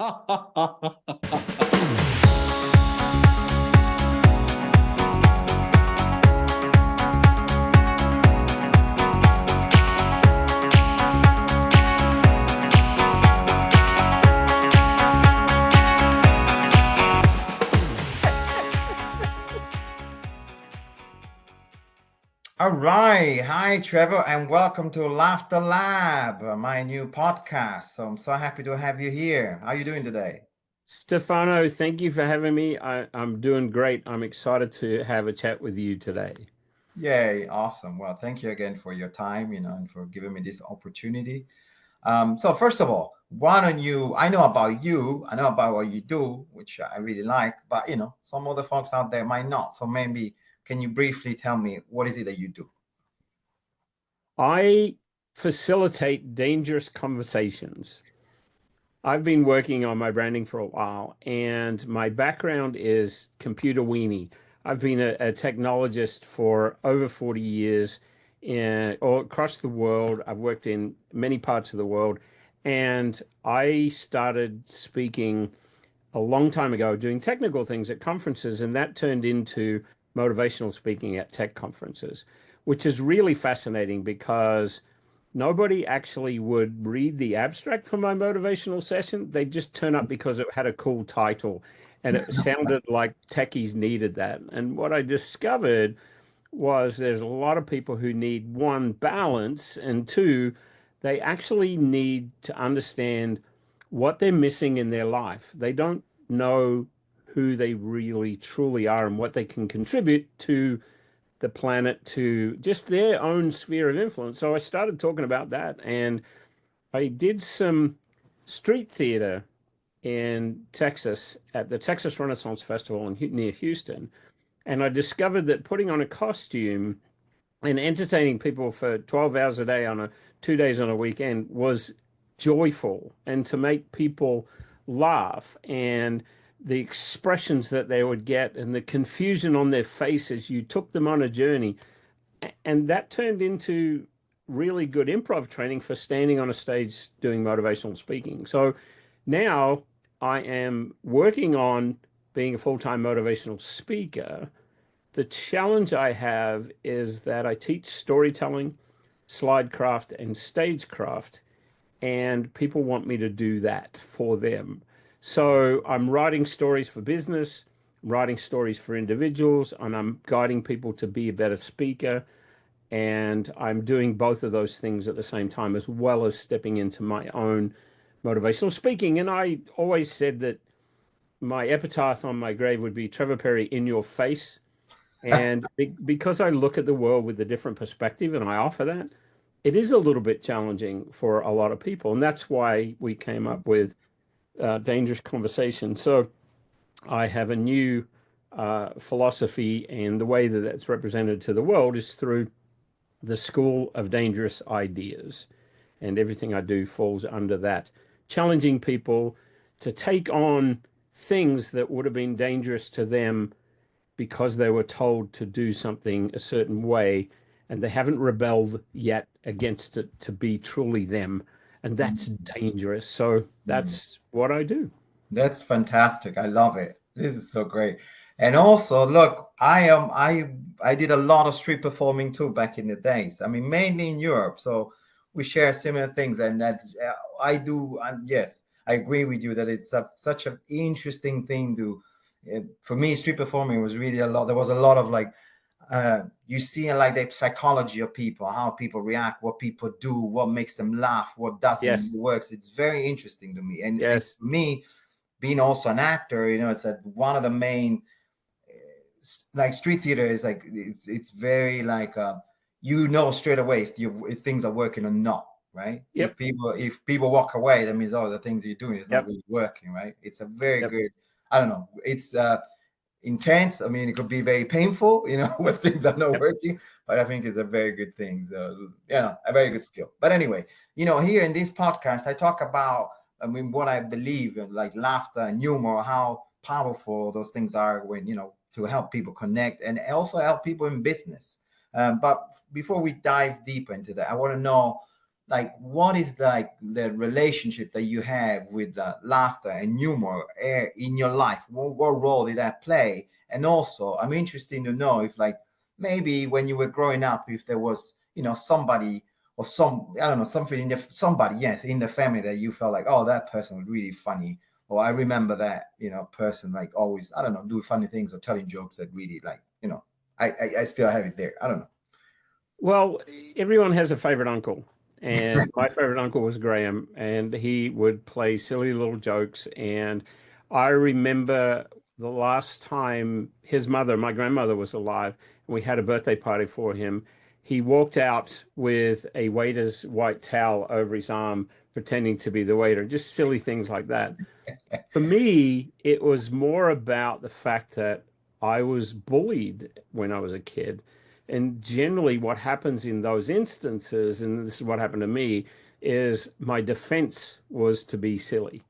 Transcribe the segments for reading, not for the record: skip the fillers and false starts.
All right. Hi, Trevor, and welcome to Laughter Lab, my new podcast. So I'm so happy to have you here. How are you doing today? Stefano, thank you for having me. I'm doing great. I'm excited to have a chat with you today. Yay, awesome. Well, thank you again for your time, and for giving me this opportunity. So first of all, why don't you, I know about you, I know about what you do, which I really like, but some other folks out there might not. So maybe can you briefly tell me what is it that you do? I facilitate dangerous conversations. I've been working on my branding for a while, and my background is computer weenie. I've been a technologist for over 40 years all across the world. I've worked in many parts of the world, and I started speaking a long time ago doing technical things at conferences, and that turned into motivational speaking at tech conferences, which is really fascinating because nobody actually would read the abstract for my motivational session. They just turn up because it had a cool title and it sounded like techies needed that. And what I discovered was there's a lot of people who need one, balance, and two, they actually need to understand what they're missing in their life. They don't know who they really truly are and what they can contribute to the planet, to just their own sphere of influence. So I started talking about that, and I did some street theater in Texas at the Texas Renaissance Festival near Houston. And I discovered that putting on a costume and entertaining people for 12 hours a day on 2 days on a weekend was joyful, and to make people laugh and the expressions that they would get and the confusion on their faces, you took them on a journey, and that turned into really good improv training for standing on a stage doing motivational speaking. So now I am working on being a full-time motivational speaker. The challenge I have is that I teach storytelling, slide craft, and stagecraft, and people want me to do that for them. So I'm writing stories for business, writing stories for individuals, and I'm guiding people to be a better speaker. And I'm doing both of those things at the same time, as well as stepping into my own motivational speaking. And I always said that my epitaph on my grave would be Trevor Perry in your face. And because I look at the world with a different perspective and I offer that, it is a little bit challenging for a lot of people. And that's why we came up with Dangerous Conversation. So I have a new philosophy, and the way that that's represented to the world is through the School of Dangerous Ideas. And everything I do falls under that, challenging people to take on things that would have been dangerous to them because they were told to do something a certain way, and they haven't rebelled yet against it to be truly them. And that's dangerous. So that's what I do. That's fantastic. I love it. This is so great. And also, look, I did a lot of street performing too back in the days. I mean, mainly in Europe. So we share similar things, and that's I do. And yes, I agree with you that it's such an interesting thing to. For me, street performing was really a lot. There was a lot of like you see like the psychology of people, how people react, what people do, what makes them laugh, what doesn't Yes. works. It's very interesting to me. And Yes. for me, being also an actor, it's that one of the main like street theater is like it's very like straight away if things are working or not, right? Yep. If people walk away, that means the things you're doing is not Yep. really working, right? It's a very Yep. good. I don't know. It's intense. I mean, it could be very painful, when things are not Yep. working. But I think it's a very good thing. So, a very good skill. But anyway, here in this podcast, I talk about, I mean, what I believe in, like laughter and humor, how powerful those things are when, to help people connect and also help people in business. But before we dive deeper into that, I want to know like what is like the relationship that you have with laughter and humor in your life? What role did that play? And also, I'm interested to know if like maybe when you were growing up, if there was, you know, somebody or some, I don't know, something in the somebody, yes, in the family that you felt like, oh, that person was really funny, or I remember that, you know, person like always, I don't know, do funny things or telling jokes that really like, you know, I still have it there. I don't know. Well, everyone has a favorite uncle, and my favorite uncle was Graham, and he would play silly little jokes. And I remember the last time his mother, my grandmother, was alive, and we had a birthday party for him. He walked out with a waiter's white towel over his arm, pretending to be the waiter, just silly things like that. For me, it was more about the fact that I was bullied when I was a kid. And generally, what happens in those instances, and this is what happened to me, is my defense was to be silly.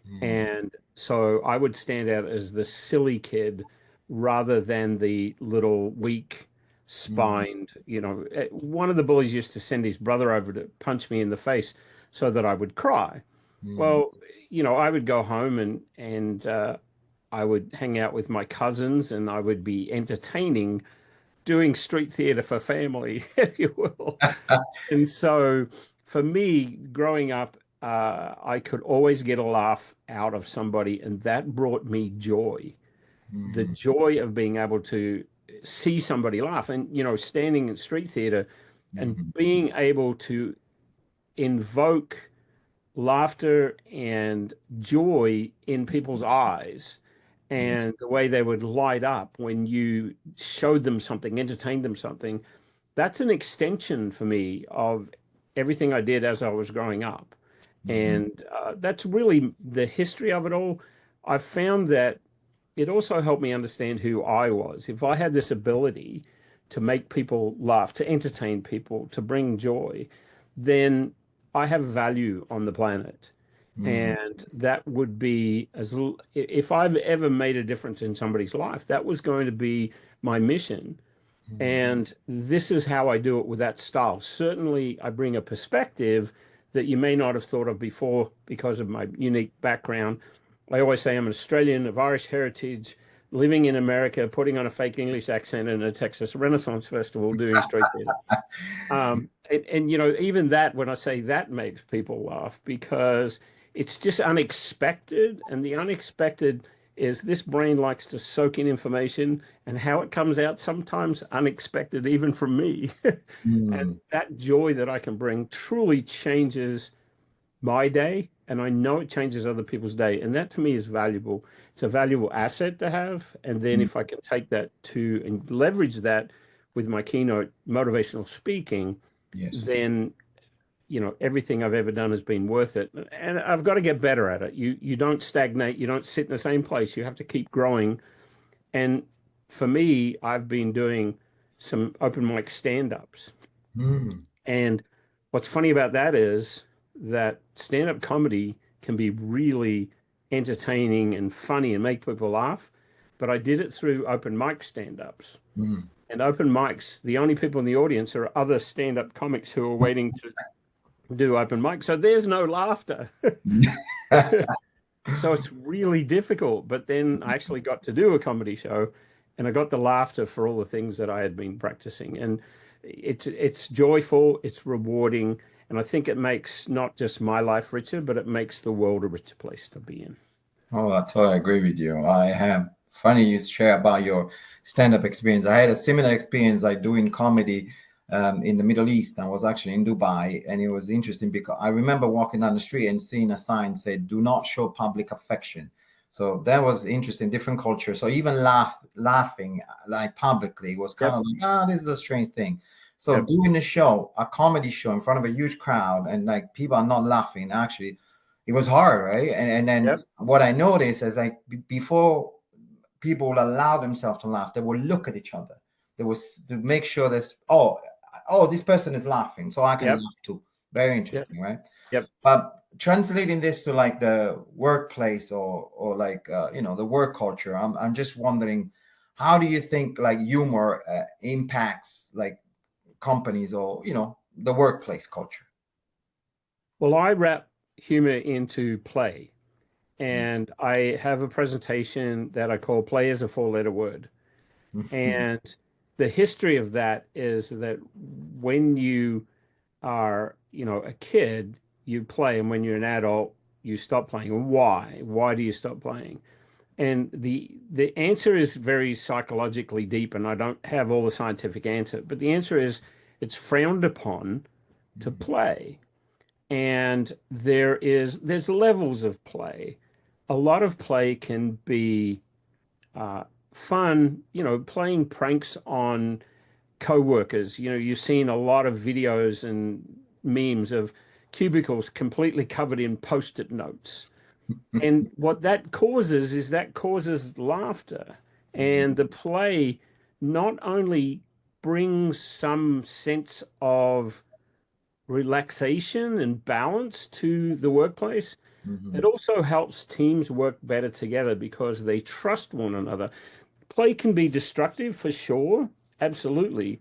Mm, And so I would stand out as the silly kid rather than the little weak mm, spined, one of the bullies used to send his brother over to punch me in the face so that I would cry. mm, Well, I would go home and I would hang out with my cousins and I would be entertaining, doing street theater for family, if you will. And so for me, growing up, I could always get a laugh out of somebody, and that brought me joy. The mm, joy of being able to see somebody laugh and, standing in street theater and mm, being able to invoke laughter and joy in people's eyes yes. and the way they would light up when you showed them something, entertained them something. That's an extension for me of everything I did as I was growing up. Mhm, And that's really the history of it all. I found that it also helped me understand who I was. If I had this ability to make people laugh, to entertain people, to bring joy, then I have value on the planet. mm, And that would be if I've ever made a difference in somebody's life, that was going to be my mission. mm, And this is how I do it with that style. Certainly, I bring a perspective that you may not have thought of before because of my unique background. I always say I'm an Australian of Irish heritage, living in America, putting on a fake English accent in a Texas Renaissance Festival, doing street theater. Even that, when I say that, makes people laugh because it's just unexpected. And the unexpected is this brain likes to soak in information and how it comes out sometimes unexpected, even from me. And mm, that joy that I can bring truly changes my day. And I know it changes other people's day. And that to me is valuable. It's a valuable asset to have. And then mm, if I can take that to and leverage that with my keynote motivational speaking, yes. then everything I've ever done has been worth it. And I've got to get better at it. You don't stagnate, you don't sit in the same place. You have to keep growing. And for me, I've been doing some open mic stand-ups. Mm, And what's funny about that is that stand-up comedy can be really entertaining and funny and make people laugh. But I did it through open mic stand-ups. mm. And open mics, the only people in the audience are other stand-up comics who are waiting to do open mic. So there's no laughter. So it's really difficult. But then I actually got to do a comedy show and I got the laughter for all the things that I had been practicing. And it's joyful, it's rewarding, and I think it makes not just my life richer, but it makes the world a richer place to be in. Oh, I totally agree with you. I have funny you share about your stand-up experience. I had a similar experience like doing comedy in the Middle East. I was actually in Dubai, and it was interesting because I remember walking down the street and seeing a sign said, "Do not show public affection." So that was interesting, different culture. So even laughing like publicly was kind Yep, of like, this is a strange thing. So yep, doing a show, a comedy show in front of a huge crowd, and like people are not laughing, actually it was hard, right? And then yep, what I noticed is like before people will allow themselves to laugh, they will look at each other. They will to make sure that this person is laughing, so I can yep, laugh too. Very yep, interesting, right? yep. But translating this to like the workplace or like the work culture, I'm just wondering, how do you think like humor impacts like companies or the workplace culture? Well, I wrap humor into play, and I have a presentation that I call Play as a Four-Letter Word. Mhm. And the history of that is that when you are, a kid, you play, and when you're an adult, you stop playing. Why? Why do you stop playing? And the answer is very psychologically deep, and I don't have all the scientific answer, but the answer is it's frowned upon to play. And there's levels of play. A lot of play can be uh, fun, playing pranks on co-workers. You've seen a lot of videos and memes of cubicles completely covered in post-it notes. And what that causes is that causes laughter. Mhm. And the play not only brings some sense of relaxation and balance to the workplace, it Mhm. also helps teams work better together because they trust one another. Play can be destructive for sure, absolutely,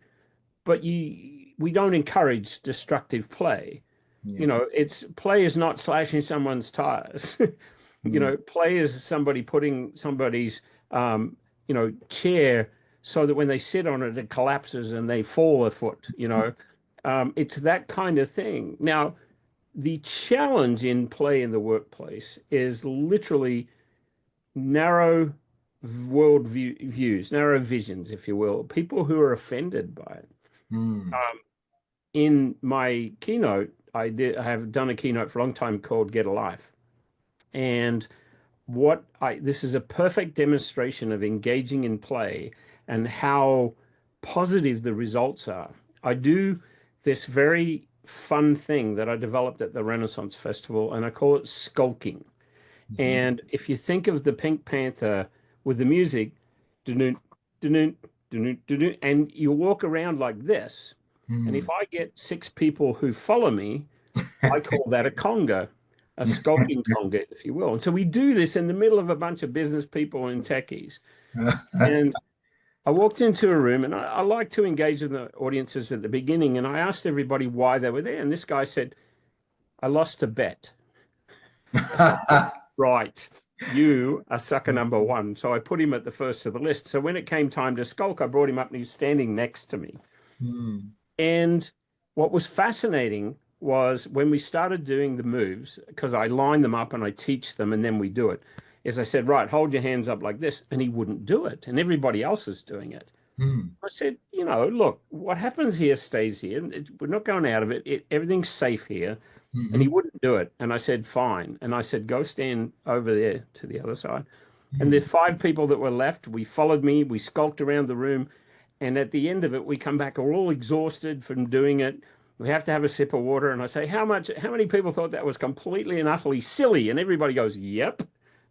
but we don't encourage destructive play. Yes. It's play is not slashing someone's tires. Mm. Play is somebody putting somebody's chair so that when they sit on it, it collapses and they fall a foot. It's that kind of thing. Now, the challenge in play in the workplace is literally narrow views, narrow visions, if you will, people who are offended by it. Mm. In my keynote, I have done a keynote for a long time called Get a Life. And this is a perfect demonstration of engaging in play and how positive the results are. I do this very fun thing that I developed at the Renaissance Festival, and I call it skulking. Mhm. And if you think of the Pink Panther with the music, dun dun dun, and you walk around like this, and if Mm. I get six people who follow me, I call that a conga, a skulking conga, if you will. And so we do this in the middle of a bunch of business people and techies. And I walked into a room, and I like to engage with the audiences at the beginning, and I asked everybody why they were there. And this guy said, I lost a bet. I said, right, you are sucker number one. So I put him at the first of the list. So when it came time to skulk, I brought him up and he was standing next to me. Mm. And what was fascinating was when we started doing the moves, because I line them up and I teach them and then we do it, is I said, right, hold your hands up like this. And he wouldn't do it. And everybody else is doing it. Mm. I said, look, what happens here stays here. We're not going out of it. Everything's safe here. And he Mhm. wouldn't do it. And I said, fine. And I said, go stand over there to the other side. And Mm. there's five people that were left. We followed me. We skulked around the room. And at the end of it, we come back, we're all exhausted from doing it. We have to have a sip of water. And I say, how many people thought that was completely and utterly silly? And everybody goes, yep.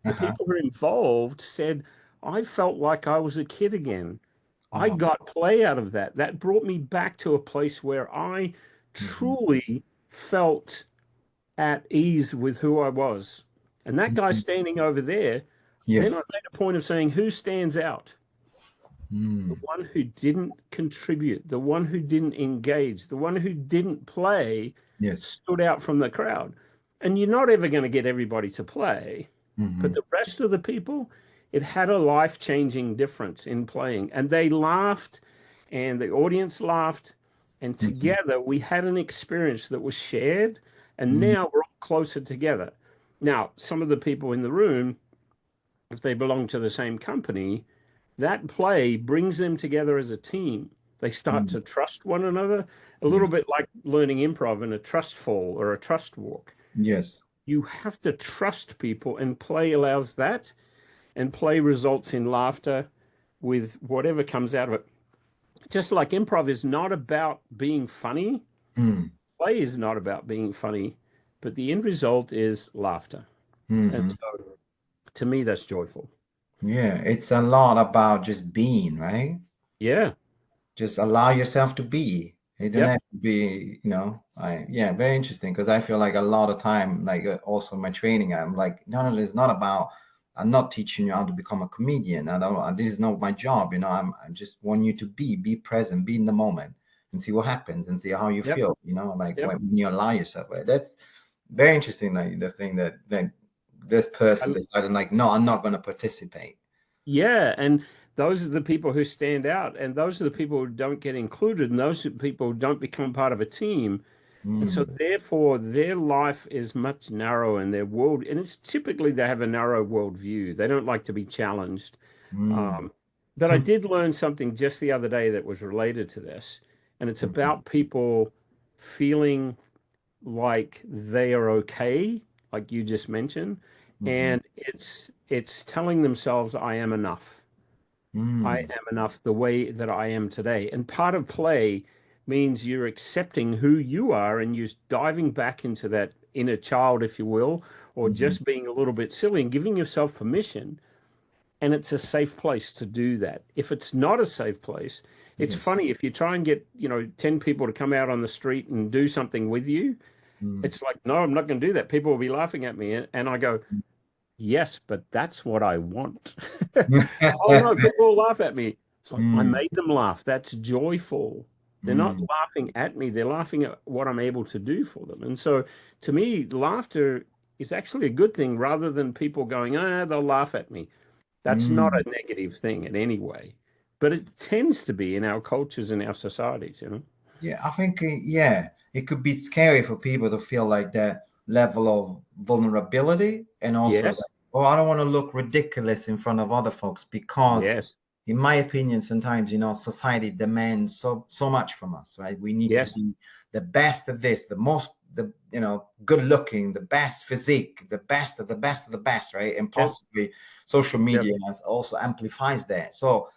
The Uh-huh. people who are involved said, I felt like I was a kid again. I Oh. got play out of that. That brought me back to a place where I Mhm. truly felt at ease with who I was. And that guy Mhm. standing over there, then I Yes. made a point of saying, who stands out? The Mm. one who didn't contribute, the one who didn't engage, the one who didn't play Yes. stood out from the crowd. And you're not ever going to get everybody to play, but Mhm. the rest of the people, it had a life-changing difference in playing. And they laughed, and the audience laughed, and Mhm. together we had an experience that was shared, and Mm. now we're all closer together. Now, some of the people in the room, if they belong to the same company, that play brings them together as a team. They start Mm. to trust one another, a little bit Yes. like learning improv in a trust fall or a trust walk. Yes. You have to trust people, and play allows that, and play results in laughter with whatever comes out of it. Just like improv is not about being funny, Mm. play is not about being funny, but the end result is laughter. And Mhm. so to me, that's joyful. Yeah, it's a lot about just being, right? Yeah. Just allow yourself to be. It don't Yep. have to be, yeah, very interesting because I feel like a lot of time, like also my training, I'm like, no, it's not about, I'm not teaching you how to become a comedian. I don't, this is not my job, I just want you to be present, be in the moment and see what happens and see how you Yep. feel, like Yep. when you allow yourself. Right? Very interesting. Like the thing that this person I, decided, like, no, I'm not going to participate. yeah, and those are the people who stand out, and those are the people who don't get included, and those are the people who don't become part of a team. And so, Mm, therefore, their life is much narrower in their world, and it's typically they have a narrow worldview. They don't like to be challenged. mm, Um, but I did learn something just the other day that was related to this, and it's mhm, about people feeling like they are okay, like you just mentioned, mhm, and it's telling themselves, I am enough. I mm, am enough the way that I am today. And part of play means you're accepting who you are and you're diving back into that inner child, if you will, or mhm. just being a little bit silly and giving yourself permission. And it's a safe place to do that. If it's not a safe place, it's Yes. funny if you try and get, 10 people to come out on the street and do something with you, Mm. it's like, no, I'm not going to do that. People will be laughing at me. And I go, yes, but that's what I want. Oh no, people will laugh at me. It's like I Mm, made them laugh. That's joyful. They're not mm. laughing at me. They're laughing at what I'm able to do for them. And so to me, laughter is actually a good thing rather than people going, they'll laugh at me. That's not Mm. a negative thing in any way. But it tends to be in our cultures and our societies, you know? Yeah, I think yeah, it could be scary for people to feel like that level of vulnerability, and also Yes. like, oh, I don't want to look ridiculous in front of other folks because, Yes. in my opinion, sometimes society demands so much from us, right? We need to Yes. be the best of this, the most the good looking, the best physique, the best of the best of the best, right? And Yep. possibly social Yep. media has also amplifies that. So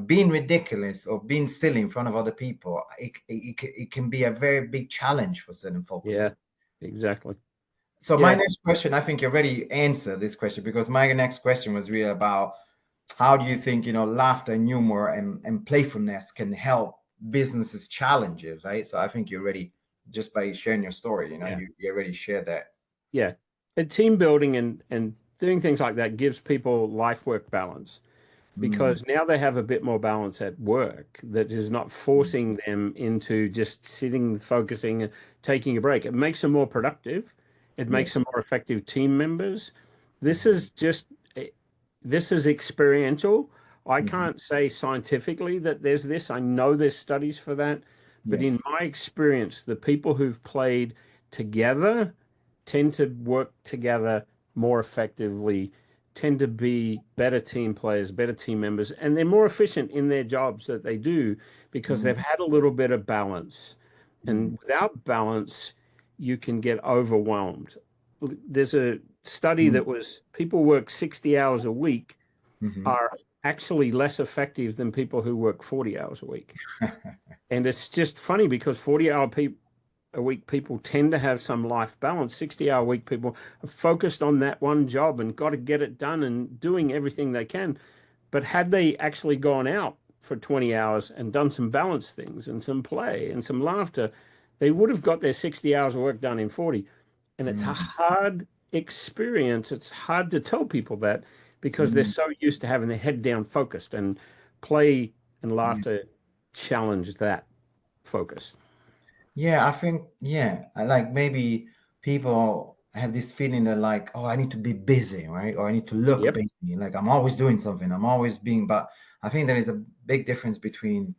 being ridiculous or being silly in front of other people, it can be a very big challenge for certain folks. Yeah. Exactly. So my Yeah. next question, I think you already answered this question, because my next question was really about how do you think, laughter and humor and playfulness can help businesses challenges, right? So I think you already, just by sharing your story, Yeah. you already shared that. Yeah. And team building and doing things like that gives people life work balance Mm, because now they have a bit more balance at work that is not mm, forcing them into just sitting, focusing, and taking a break. It makes them more productive. It makes yes. them more effective team members. This is just, this is experiential. I Mhm. can't say scientifically that there's this. I know there's studies for that. But in Yes. my experience, the people who've played together tend to work together more effectively, tend to be better team players, better team members, and they're more efficient in their jobs that they do because Mm, they've had a little bit of balance. mm, And without balance, you can get overwhelmed. There's a study mm, that was people work 60 hours a week mhm. are actually less effective than people who work 40 hours a week. And it's just funny because 40-hour people a week people tend to have some life balance. 60-hour week people are focused on that one job and got to get it done and doing everything they can. But had they actually gone out for 20 hours and done some balance things and some play and some laughter, they would have got their 60 hours of work done in 40. And it's a Mm, hard experience. It's hard to tell people that because they're mm. so used to having their head down focused, and play and Yeah. laughter challenge that focus. Yeah, I think, yeah, I like maybe people have this feeling that, like, oh, I need to be busy, right? Or I need to look Yep. busy. Like I'm always doing something. I'm always being, but I think there is a big difference between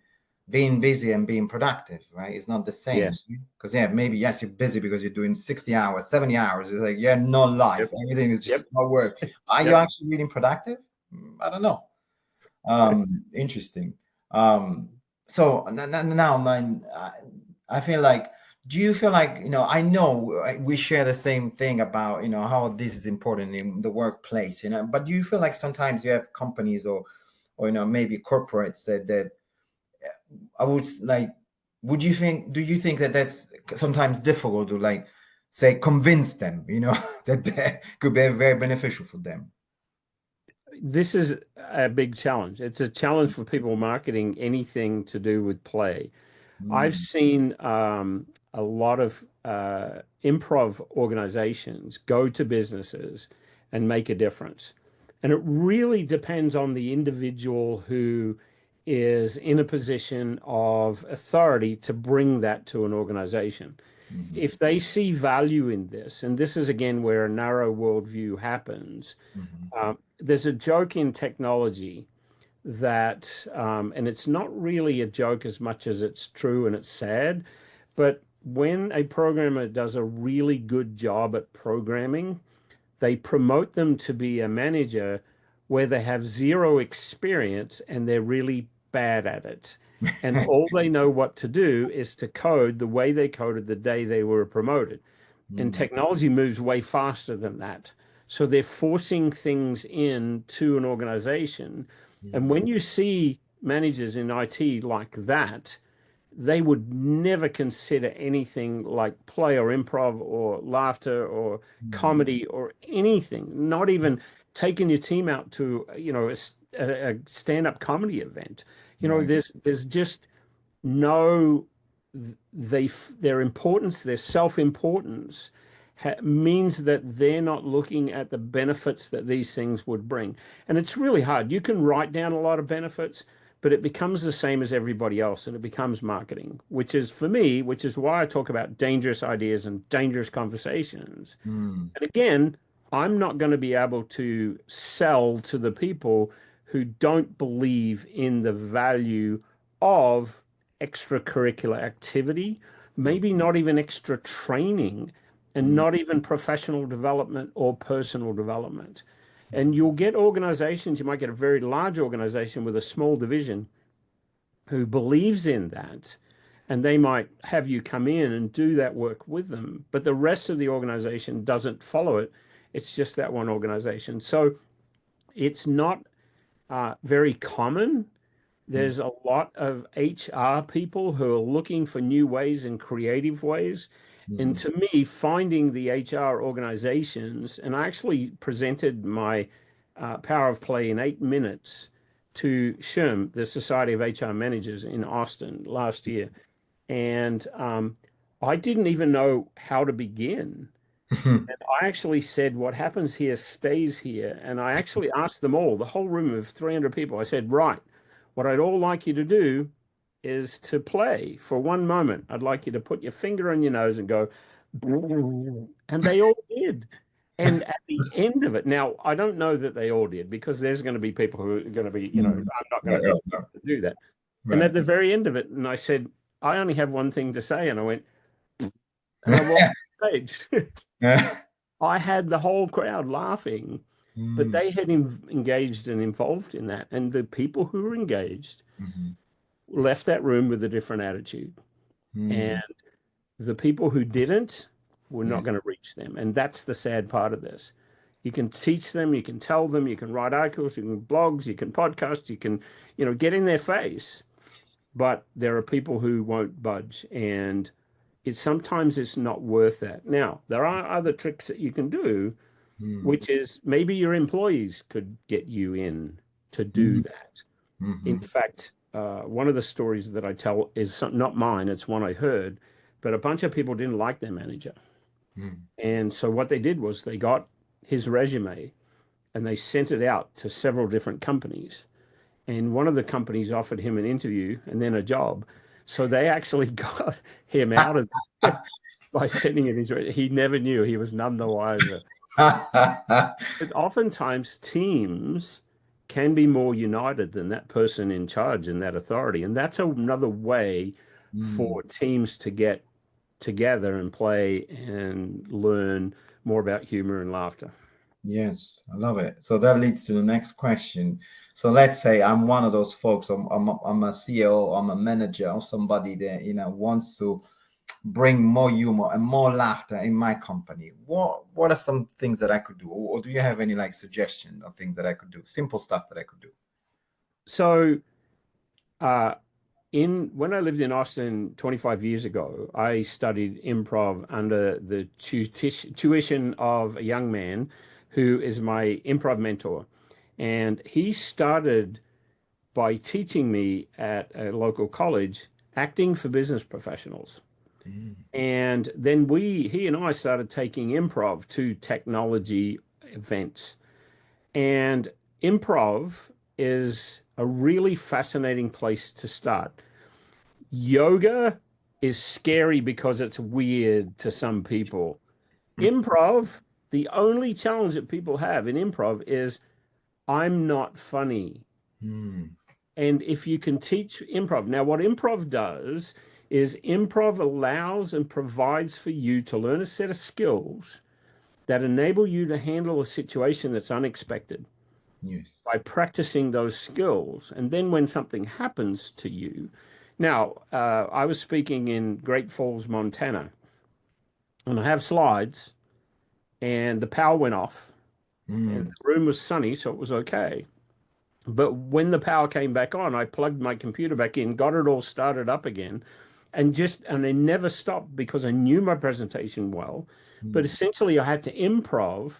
being busy and being productive, right? It's not the same. Yes. Because yeah, maybe yes, you're busy because you're doing 60 hours, 70 hours. It's like you're no life. Yep. Everything is Yep. just about work. Are you Yep. actually really productive? I don't know. Interesting. So now, man, I feel like, do you feel like, I know we share the same thing about, how this is important in the workplace, but do you feel like sometimes you have companies or maybe corporates that I would like, do you think that that's sometimes difficult to, like, say, convince them, that that could be very beneficial for them? This is a big challenge. It's a challenge for people marketing anything to do with play. I've Mm, seen a lot of improv organizations go to businesses and make a difference. And it really depends on the individual who is in a position of authority to bring that to an organization. Mm-hmm. If they see value in this, and this is again where a narrow worldview happens, Mm-hmm. there's a joke in technology that, and it's not really a joke as much as it's true and it's sad, but when a programmer does a really good job at programming, they promote them to be a manager where they have zero experience and they're really bad at it. And all they know what to do is to code the way they coded the day they were promoted. And Mm-hmm. technology moves way faster than that. So they're forcing things into an organization. And when you see managers in IT like that, they would never consider anything like play or improv or laughter or Mm-hmm. comedy or anything, not even taking your team out to, a stand-up comedy event. Right. There's just no, their importance, their self-importance means that they're not looking at the benefits that these things would bring. And it's really hard. You can write down a lot of benefits, but it becomes the same as everybody else and it becomes marketing, which is for me, which is why I talk about dangerous ideas and dangerous conversations. Mm. And again, I'm not going to be able to sell to the people who don't believe in the value of extracurricular activity, maybe not even extra training, and Mm. not even professional development or personal development. And you'll get organizations, you might get a very large organization with a small division who believes in that, and they might have you come in and do that work with them, but the rest of the organization doesn't follow it. It's just that one organization. So it's not very common. Mm. There's a lot of HR people who are looking for new ways and creative ways. And Mm. to me, finding the HR organizations, and I actually presented my Power of Play in 8 minutes to SHRM, the Society of HR Managers in Austin last year. And I didn't even know how to begin. And I actually said, what happens here stays here. And I actually asked them all, the whole room of 300 people, I said, right, what I'd all like you to do is to play for one moment. I'd like you to put your finger on your nose and go, and they all did. And at the end of it, now I don't know that they all did because there's going to be people who are going to be, Mm. I'm not going Right, to ask right, them to do that. And right. at the very end of it, and I said, I only have one thing to say. And I went, and I walked off stage. I had the whole crowd laughing, but Mm. they had engaged and involved in that. And the people who were engaged Mhm. left that room with a different attitude. And Mm. the people who didn't were not Yes. going to reach them. And that's the sad part of this. You can teach them, you can tell them, you can write articles, you can blogs, you can podcast, you can, get in their face. But there are people who won't budge. And sometimes it's not worth that. Now, there are other tricks that you can do, Mm. which is maybe your employees could get you in to do Mhm. that. In Mhm. fact, one of the stories that I tell is not mine, it's one I heard, but a bunch of people didn't like their manager. Mm. And so what they did was they got his resume and they sent it out to several different companies. And one of the companies offered him an interview and then a job. So they actually got him out of there by sending him his. He never knew. He was none the wiser. But oftentimes teams can be more united than that person in charge and that authority. And that's another way Mm. for teams to get together and play and learn more about humor and laughter. Yes, I love it. So that leads to the next question. So let's say I'm one of those folks. I'm a CEO, I'm a manager, or somebody that wants to bring more humor and more laughter in my company. What are some things that I could do, or do you have any like suggestion of things that I could do? Simple stuff that I could do. So, uh, in when I lived in Austin 25 years ago, I studied improv under the tuition of a young man who is my improv mentor. And he started by teaching me at a local college acting for business professionals. Mm. And then he and I started taking improv to technology events. And improv is a really fascinating place to start. Yoga is scary because it's weird to some people. Improv, the only challenge that people have in improv is I'm not funny. Mm. And if you can teach improv, now what improv does is improv allows and provides for you to learn a set of skills that enable you to handle a situation that's unexpected Yes. by practicing those skills. And then when something happens to you, now I was speaking in Great Falls, Montana, and I have slides, and the power went off, and Mm. the room was sunny, so it was okay. But when the power came back on, I plugged my computer back in, got it all started up again, and I never stopped because I knew my presentation well. But Mm. essentially, I had to improv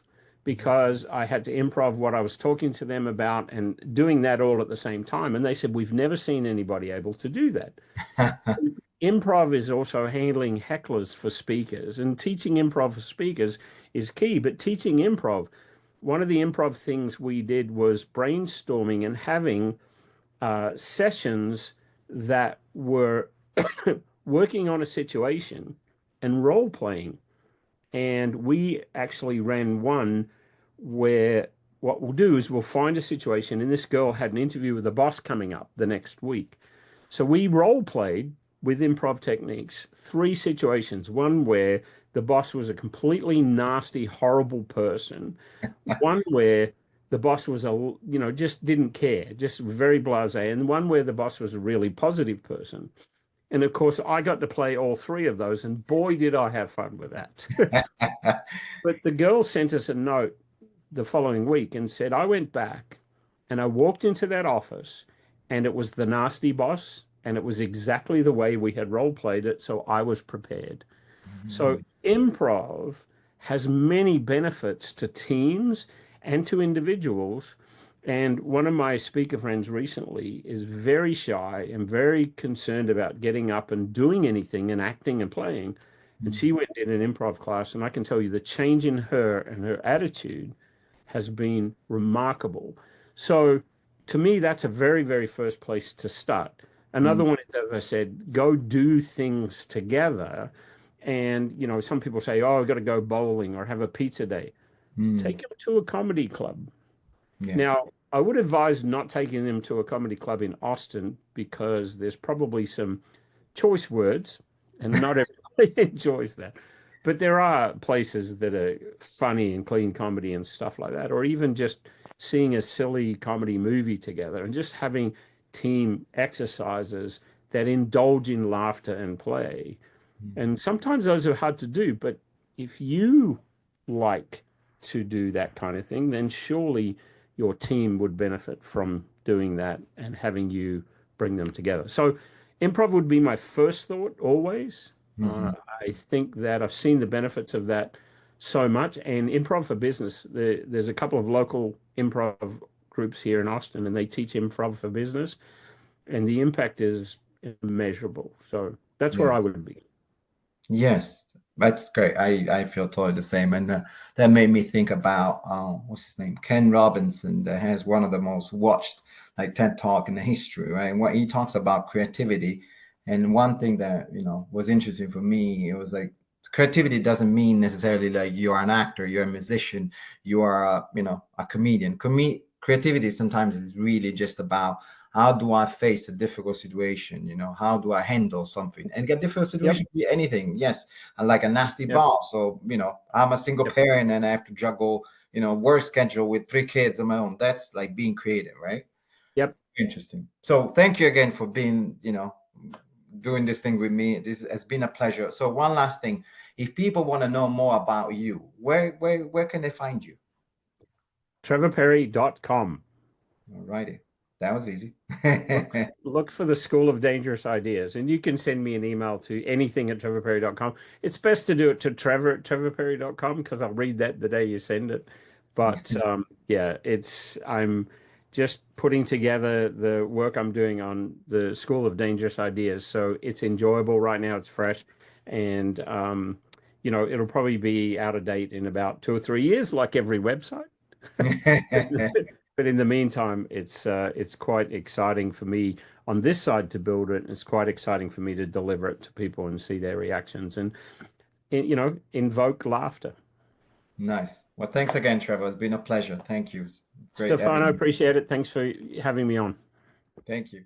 because I had to improv what I was talking to them about and doing that all at the same time. And they said, "We've never seen anybody able to do that." Improv is also handling hecklers for speakers, and teaching improv for speakers is key. But teaching improv, one of the improv things we did was brainstorming and having sessions that were working on a situation and role playing. And we actually ran one where what we'll do is we'll find a situation, and this girl had an interview with the boss coming up the next week. So we role played with improv techniques three situations. One where the boss was a completely nasty, horrible person. One where the boss was just didn't care, just very blasé, and one where the boss was a really positive person. And of course, I got to play all three of those, and boy, did I have fun with that. But the girl sent us a note the following week and said, I went back and I walked into that office and it was the nasty boss and it was exactly the way we had role played it. So I was prepared. So Mm. improv has many benefits to teams and to individuals. And one of my speaker friends recently is very shy and very concerned about getting up and doing anything and acting and playing. And Mm. she went in an improv class, and I can tell you the change in her and her attitude has been remarkable. So to me, that's a very, very first place to start. Another Mm. one is, as I said, go do things together. And, some people say, oh, I've got to go bowling or have a pizza day. Mm. Take them to a comedy club. Yes. Now, I would advise not taking them to a comedy club in Austin because there's probably some choice words and not everybody enjoys that. But there are places that are funny and clean comedy and stuff like that, or even just seeing a silly comedy movie together and just having team exercises that indulge in laughter and play. Mm. And sometimes those are hard to do, but if you like to do that kind of thing, then surely your team would benefit from doing that and having you bring them together. So, improv would be my first thought always. Uh, Mhm. I think that I've seen the benefits of that so much. And improv for business, there's a couple of local improv groups here in Austin, and they teach improv for business, and the impact is immeasurable. So, that's where Yeah. I would be. Yes, that's great. I feel totally the same, and that made me think about what's his name, Ken Robinson, that has one of the most watched like TED Talk in the history, right? And what he talks about creativity, and one thing that was interesting for me, it was like creativity doesn't mean necessarily like you're an actor, you're a musician, you are a comedian. Creativity sometimes is really just about how do I face a difficult situation? How do I handle something? And a difficult Yep. situation could be anything. Yes, and like a nasty Yep. boss. So, I'm a single Yep. parent and I have to juggle, work schedule with three kids of my own. That's like being creative, right? Yep. Interesting. So thank you again for being, doing this thing with me. This has been a pleasure. So one last thing. If people want to know more about you, where can they find you? TrevorPerry.com. All righty. That was easy. Look for the School of Dangerous Ideas, and you can send me an email to anything at trevorperry.com. It's best to do it to Trevor at trevorperry.com because I'll read that the day you send it. But yeah, I'm just putting together the work I'm doing on the School of Dangerous Ideas. So it's enjoyable right now. It's fresh. And, it'll probably be out of date in about 2 or 3 years, like every website. But in the meantime, it's quite exciting for me on this side to build it. It's quite exciting for me to deliver it to people and see their reactions and invoke laughter. Nice. Well, thanks again, Trevor. It's been a pleasure. Thank you. It's great Stefano, having you. appreciate it. Thanks for having me on. Thank you.